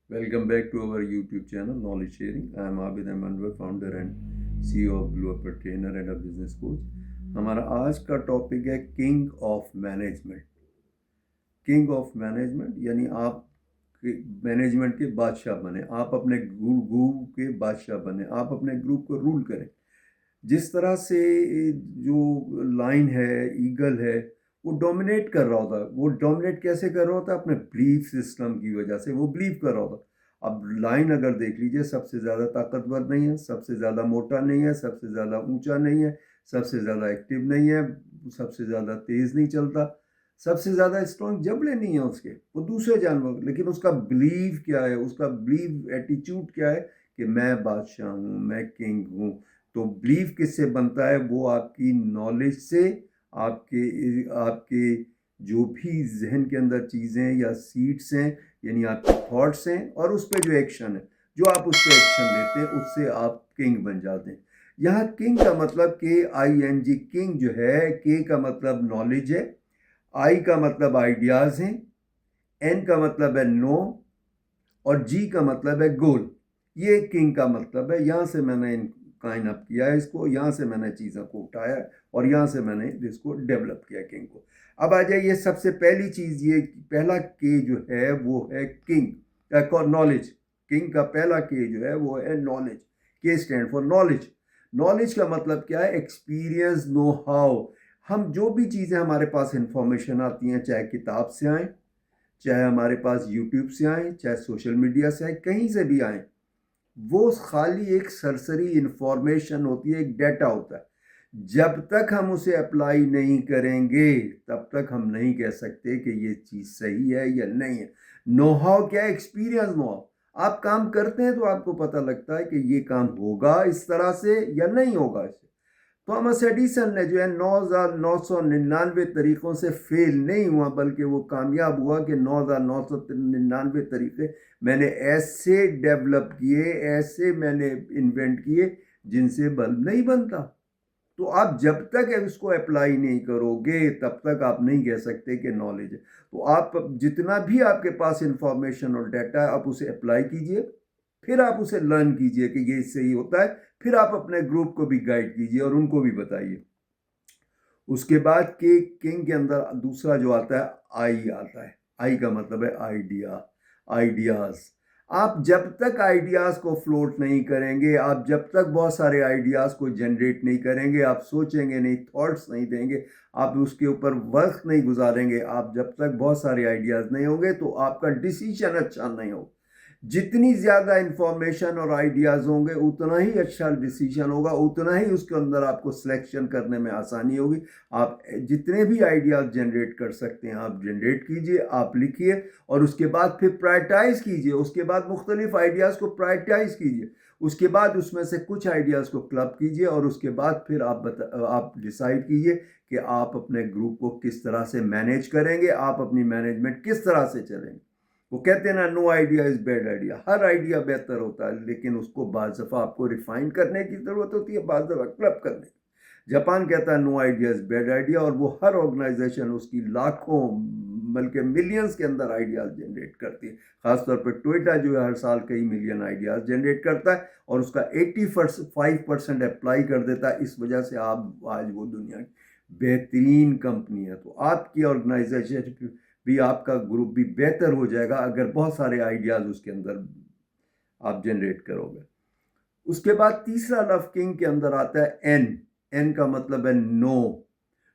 Welcome back to our YouTube channel, Knowledge Sharing. I am Abid Anwar, founder and CEO of Blue Upper Trainer and a business coach. हमारा आज का topic है king of management. King of management यानी आप management के बादशाह बने, आप अपने ग्रुप के बादशाह बने, आप अपने ग्रुप को रूल करें। जिस तरह से जो लाइन है, ईगल है, वो डोमिनेट कर रहा होता है। वो डोमिनेट कैसे कर रहा होता है? अपने बिलीफ सिस्टम की वजह से वो बिलीव कर रहा होता है। अब लाइन अगर देख लीजिए, सबसे ज़्यादा ताकतवर नहीं है, सबसे ज़्यादा मोटा नहीं है, सबसे ज़्यादा ऊंचा नहीं है, सबसे ज़्यादा एक्टिव नहीं है, सबसे ज़्यादा तेज़ नहीं चलता, सबसे ज़्यादा स्ट्रॉन्ग जबड़े नहीं है उसके, वो दूसरे जानवर। लेकिन उसका बिलीव क्या है, उसका बिलीव एटीट्यूड क्या है कि मैं बादशाह हूँ, मैं किंग हूँ। तो बिलीव किससे बनता है? वो आपकी नॉलेज से, आपके आपके जो भी जहन के अंदर चीज़ें या सीड्स हैं, यानी आपके थॉट्स हैं, और उस पर जो एक्शन है, जो आप उस पर एक्शन लेते हैं, उससे आप किंग बन जाते हैं। यहाँ किंग का मतलब KING, किंग जो है, के का मतलब नॉलेज है, आई का मतलब आइडियाज़ हैं, एन का मतलब है नो, और जी का मतलब है गोल। ये किंग का मतलब है। यहाँ से मैंने काइन अप किया है इसको, यहाँ से मैंने चीज़ों को उठाया है और यहाँ से मैंने इसको डेवलप किया किंग को। अब आ जाइए, सबसे पहली चीज़, ये पहला के जो है वो है किंग, नॉलेज। किंग का पहला के जो है वो है नॉलेज। के स्टैंड फॉर नॉलेज। नॉलेज का मतलब क्या है? Experience, know how. हम जो भी चीज़ें हमारे पास इंफॉर्मेशन आती हैं, चाहे किताब से आए, चाहे हमारे पास यूट्यूब से आए, चाहे सोशल मीडिया से आए, कहीं से भी आए, वो खाली एक सरसरी इंफॉर्मेशन होती है, एक डाटा होता है। जब तक हम उसे अप्लाई नहीं करेंगे, तब तक हम नहीं कह सकते कि ये चीज़ सही है या नहीं है। नो हाउ क्या है? Experience know how. आप काम करते हैं तो आपको पता लगता है कि ये काम होगा इस तरह से या नहीं होगा इससे। थॉमस एडिसन ने जो है 9,999 तरीक़ों से फेल नहीं हुआ, बल्कि वो कामयाब हुआ कि 9,999 तरीक़े मैंने ऐसे डेवलप किए, ऐसे मैंने इन्वेंट किए जिनसे बल्ब नहीं बनता। तो आप जब तक उसको अप्लाई नहीं करोगे, तब तक आप नहीं कह सकते कि नॉलेज है। तो आप जितना भी आपके पास इंफॉर्मेशन और डाटा है, आप उसे अप्लाई कीजिए, फिर आप उसे लर्न कीजिए कि ये सही होता है, फिर आप अपने ग्रुप को भी गाइड कीजिए और उनको भी बताइए। उसके बाद के किंग के अंदर दूसरा जो आता है, आई आता है। आई का मतलब है आइडिया, आइडियाज। आप जब तक आइडियाज को फ्लोट नहीं करेंगे, आप जब तक बहुत सारे आइडियाज को जनरेट नहीं करेंगे, आप सोचेंगे नहीं, थॉट्स नहीं देंगे, आप उसके ऊपर वक्त नहीं गुजारेंगे, आप जब तक बहुत सारे आइडियाज नहीं होंगे, तो आपका डिसीजन अच्छा नहीं होगा। जितनी ज़्यादा इंफॉर्मेशन और आइडियाज़ होंगे, उतना ही अच्छा डिसीजन होगा, उतना ही उसके अंदर आपको सिलेक्शन करने में आसानी होगी। आप जितने भी आइडियाज़ जनरेट कर सकते हैं, आप जनरेट कीजिए, आप लिखिए, और उसके बाद फिर प्रायोरिटाइज़ कीजिए। उसके बाद मुख्तलिफ आइडियाज़ को प्रायोरिटाइज़ कीजिए। उसके बाद उसमें से कुछ आइडियाज़ को क्लब कीजिए, और उसके बाद फिर आप डिसाइड कीजिए कि आप अपने ग्रुप को किस तरह से मैनेज करेंगे, आप अपनी मैनेजमेंट किस तरह से चलेंगे। वो कहते हैं ना, no idea is bad idea. हर आइडिया बेहतर होता है, लेकिन उसको बाज़ दफ़ा आपको रिफाइन करने की ज़रूरत होती है, बाज़ दफ़ा क्लब करने की। जापान कहता है no idea is bad idea, और वो हर ऑर्गेनाइजेशन उसकी लाखों बल्कि मिलियंस के अंदर आइडियाज़ जनरेट करती है। ख़ासतौर पर टोयोटा जो है हर साल कई मिलियन आइडियाज़ जनरेट करता है, और उसका 85% अप्लाई कर देता है। इस वजह से आप आज वो दुनिया की बेहतरीन कंपनी है। तो आपकी ऑर्गेनाइजेशन भी, आपका ग्रुप भी बेहतर हो जाएगा अगर बहुत सारे आइडियाज़ उसके अंदर आप जनरेट करोगे। उसके बाद तीसरा लव किंग के अंदर आता है एन। एन का मतलब है नो।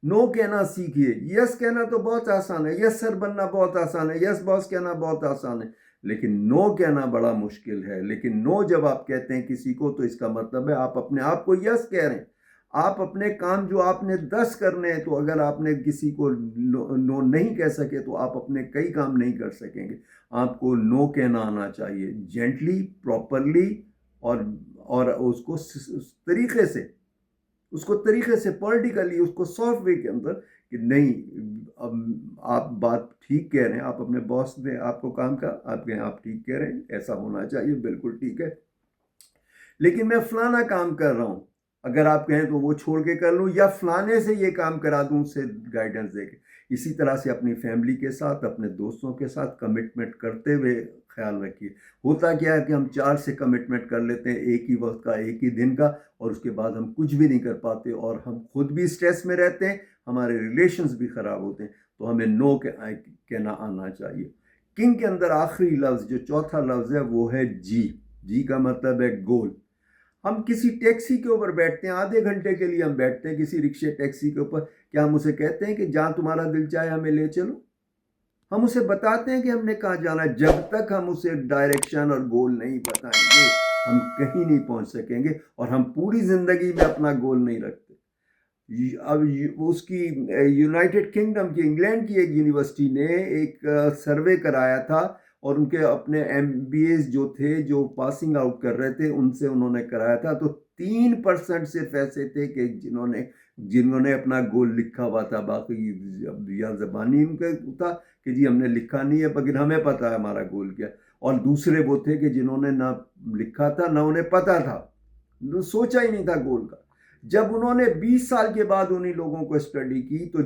नो कहना सीखिए। यस कहना तो बहुत आसान है, यस सर बनना बहुत आसान है, यस बॉस कहना बहुत आसान है, लेकिन नो कहना बड़ा मुश्किल है। लेकिन नो जब आप कहते हैं किसी को, तो इसका मतलब है आप अपने आप को यस कह रहे हैं। आप अपने काम जो आपने 10 करने हैं, तो अगर आपने किसी को नो नहीं कह सके, तो आप अपने कई काम नहीं कर सकेंगे। आपको नो कहना आना चाहिए, जेंटली, प्रॉपरली, और उसको तरीके से पॉलिटिकली, उसको सॉफ्ट वे के अंदर, कि नहीं, अब आप बात ठीक कह रहे हैं, आप अपने बॉस ने आपको काम का, आप ठीक कह रहे हैं, ऐसा होना चाहिए, बिल्कुल ठीक है, लेकिन मैं फलाना काम कर रहा हूं। अगर आप कहें तो वो छोड़ के कर लूं, या फलाने से ये काम करा दूं, उससे गाइडेंस देके। इसी तरह से अपनी फैमिली के साथ, अपने दोस्तों के साथ कमिटमेंट करते हुए ख्याल रखिए। होता क्या है कि हम 4 से कमिटमेंट कर लेते हैं एक ही वक्त का, एक ही दिन का, और उसके बाद हम कुछ भी नहीं कर पाते और हम खुद भी स्ट्रेस में रहते हैं, हमारे रिलेशंस भी ख़राब होते हैं। तो हमें नो कहना आना चाहिए। किंग के अंदर आखिरी लफ्ज़ जो चौथा लफ्ज़ है वो है जी। जी का मतलब है गोल। हम किसी टैक्सी के ऊपर बैठते हैं, आधे घंटे के लिए हम बैठते हैं किसी रिक्शे टैक्सी के ऊपर, क्या हम उसे कहते हैं कि जहाँ तुम्हारा दिल चाहे हमें ले चलो? हम उसे बताते हैं कि हमने कहाँ जाना है। जब तक हम उसे डायरेक्शन और गोल नहीं बताएंगे हम कहीं नहीं पहुंच सकेंगे, और हम पूरी ज़िंदगी में अपना गोल नहीं रखते। अब उसकी यूनाइटेड किंगडम की, इंग्लैंड की एक यूनिवर्सिटी ने एक सर्वे कराया था, और उनके अपने MBAs जो थे जो पासिंग आउट कर रहे थे उनसे उन्होंने कराया था, तो 3% सिर्फ ऐसे थे कि जिन्होंने अपना गोल लिखा हुआ था। बाकी या ज़बानी उनका था कि जी हमने लिखा नहीं है मगर हमें पता है हमारा गोल क्या, और दूसरे वो थे कि जिन्होंने ना लिखा था ना उन्हें पता था, सोचा ही नहीं था गोल का। जब उन्होंने 20 साल के बाद उन्हीं लोगों को स्टडी की, तो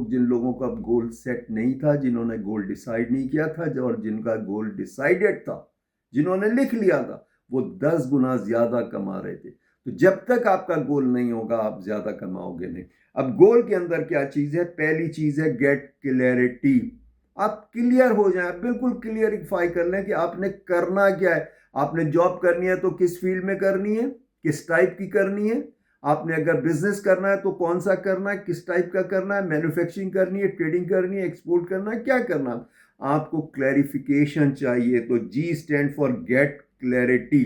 जिन लोगों का गोल सेट नहीं था, जिन्होंने गोल डिसाइड नहीं किया था, और जिनका गोल डिसाइडेड था, जिन्होंने लिख लिया था, वो 10 गुना ज़्यादा कमा रहे थे। तो जब तक आपका गोल नहीं होगा आप ज़्यादा कमाओगे नहीं। अब गोल के अंदर क्या चीज़ है? पहली चीज़ है गेट क्लैरिटी। आप क्लियर हो जाएं, बिल्कुल क्लियरिफाई कर लें कि आपने करना क्या है। आपने जॉब करनी है तो किस फील्ड में करनी है, किस टाइप की करनी है। आपने अगर बिजनेस करना है तो कौन सा करना है, किस टाइप का करना है, मैन्युफैक्चरिंग करनी है, ट्रेडिंग करनी है, एक्सपोर्ट करना है, क्या करना है। आपको क्लैरिफिकेशन चाहिए, तो G stand for get clarity.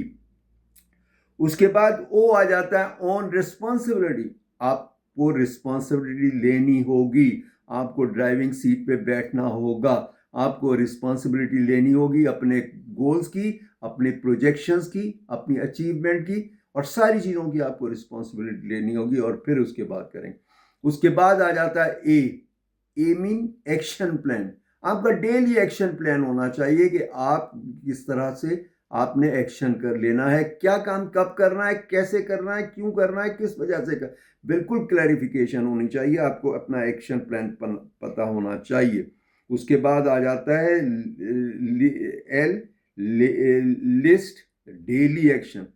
उसके बाद ओ आ जाता है ऑन रिस्पॉन्सिबिलिटी। आपको रिस्पॉन्सिबिलिटी लेनी होगी, आपको ड्राइविंग सीट पे बैठना होगा, आपको रिस्पॉन्सिबिलिटी लेनी होगी अपने गोल्स की, अपने प्रोजेक्शंस की, अपनी अचीवमेंट की, और सारी चीज़ों की आपको रिस्पॉन्सिबिलिटी लेनी होगी, और फिर उसके बाद करेंगे। उसके बाद आ जाता है ए मीन एक्शन प्लान। आपका डेली एक्शन प्लान होना चाहिए कि आप किस तरह से आपने एक्शन कर लेना है, क्या काम कब करना है, कैसे करना है, क्यों करना है, किस वजह से कर, बिल्कुल क्लैरिफिकेशन होनी चाहिए। आपको अपना एक्शन प्लान पता होना चाहिए। उसके बाद आ जाता है एल लिस्ट डेली एक्शन।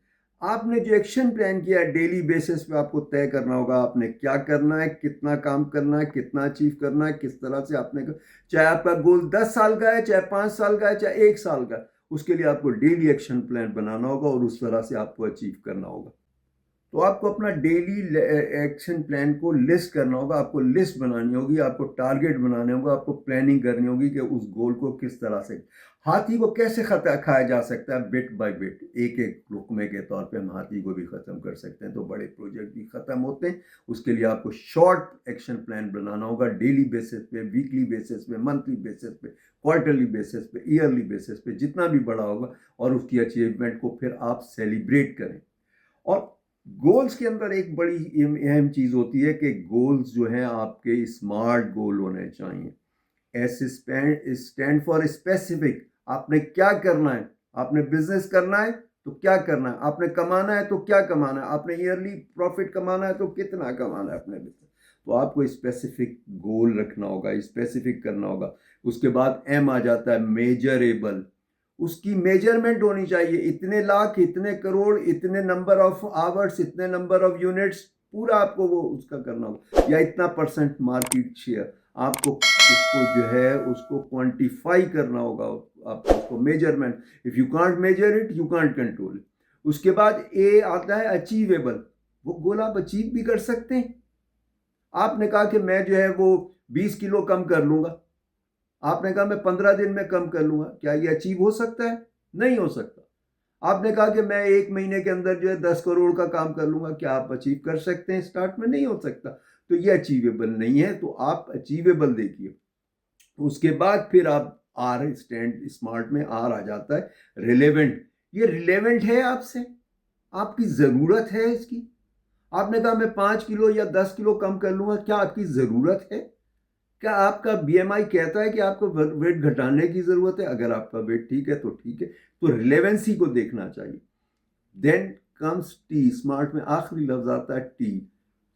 आपने जो एक्शन प्लान किया है डेली बेसिस पे आपको तय करना होगा आपने क्या करना है, कितना काम करना है, कितना अचीव करना है, किस तरह से आपने चाहे आपका गोल 10 साल का है, चाहे 5 साल का है, चाहे 1 साल का है, उसके लिए आपको डेली एक्शन प्लान बनाना होगा और उस तरह से आपको अचीव करना होगा। तो आपको अपना डेली एक्शन प्लान को लिस्ट करना होगा, आपको लिस्ट बनानी होगी, आपको टारगेट बनाने होगा, आपको प्लानिंग करनी होगी कि उस गोल को किस तरह से। हाथी को कैसे खाया जा सकता है? बिट बाय बिट, एक एक लुकमे के तौर पे हम हाथी को भी ख़त्म कर सकते हैं, तो बड़े प्रोजेक्ट भी ख़त्म होते हैं। उसके लिए आपको शॉर्ट एक्शन प्लान बनाना होगा, डेली बेसिस पे, वीकली बेसिस पे, मंथली बेसिस पे, क्वार्टरली बेसिस पे, ईयरली बेसिस पे, जितना भी बड़ा होगा, और उसकी अचीवमेंट को फिर आप सेलिब्रेट करें। और गोल्स के अंदर एक बड़ी अहम चीज़ होती है कि गोल्स जो हैं आपके स्मार्ट गोल होने चाहिए। S stand for specific. आपने क्या करना है, आपने बिजनेस करना है तो क्या करना है, आपने कमाना है तो क्या कमाना है, आपने ईयरली प्रॉफिट कमाना है तो कितना कमाना है अपने बिजनेस। तो आपको स्पेसिफिक गोल रखना होगा, स्पेसिफिक करना होगा। उसके बाद एम आ जाता है मेजरेबल। उसकी मेजरमेंट होनी चाहिए, इतने लाख, इतने करोड़, इतने नंबर ऑफ आवर्स, इतने नंबर ऑफ यूनिट्स, पूरा आपको वो उसका करना होगा, या इतना परसेंट मार्केट शेयर। आपको उसको जो है उसको क्वांटिफाई करना होगा, आपको उसको measurement. If you can't measure it you can't control. उसके बाद ए आता है अचीवेबल। वो गोल आप अचीव भी कर सकते हैं। आपने कहा कि मैं जो है वो 20 किलो कम कर लूंगा, आपने कहा मैं 15 दिन में कम कर लूंगा, क्या ये अचीव हो सकता है? नहीं हो सकता। आपने कहा कि मैं 1 महीने के अंदर जो है 10 करोड़ का काम कर लूंगा, क्या आप अचीव कर सकते हैं? स्टार्ट में नहीं हो सकता, तो ये अचीवेबल नहीं है। तो आप अचीवेबल देखिए। उसके बाद फिर आप आर स्टैंड स्मार्ट में आर आ जाता है रिलेवेंट। ये रिलेवेंट है आपसे, आपकी ज़रूरत है इसकी। आपने कहा मैं 5 किलो या 10 किलो कम कर लूंगा, क्या आपकी ज़रूरत है? क्या आपका BMI कहता है कि आपको वेट घटाने की ज़रूरत है? अगर आपका वेट ठीक है तो ठीक है, तो रिलेवेंसी को देखना चाहिए। Then comes T. स्मार्ट में आखिरी लफ्ज आता है टी।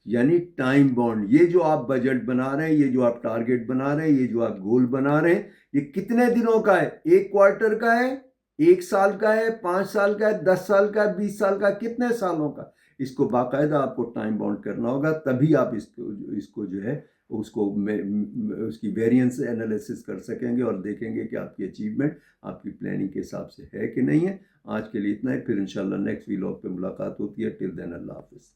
यानी टाइम बाउंड। ये जो आप बजट बना रहे हैं, ये जो आप टारगेट बना रहे हैं, ये जो आप गोल बना रहे हैं, ये कितने दिनों का है? 1 क्वार्टर का है, 1 साल का है, 5 साल का है, 10 साल का है, 20 साल का, कितने सालों का? इसको बाकायदा आपको टाइम बाउंड करना होगा, तभी आप इसको जो है उसको उसकी वेरिएंस एनालिसिस कर सकेंगे और देखेंगे कि आपकी अचीवमेंट आपकी प्लानिंग के हिसाब से है कि नहीं है। आज के लिए इतना ही, फिर इंशाल्लाह नेक्स्ट व्लॉग पे मुलाकात होती है। टिल देन अल्लाह हाफिज़।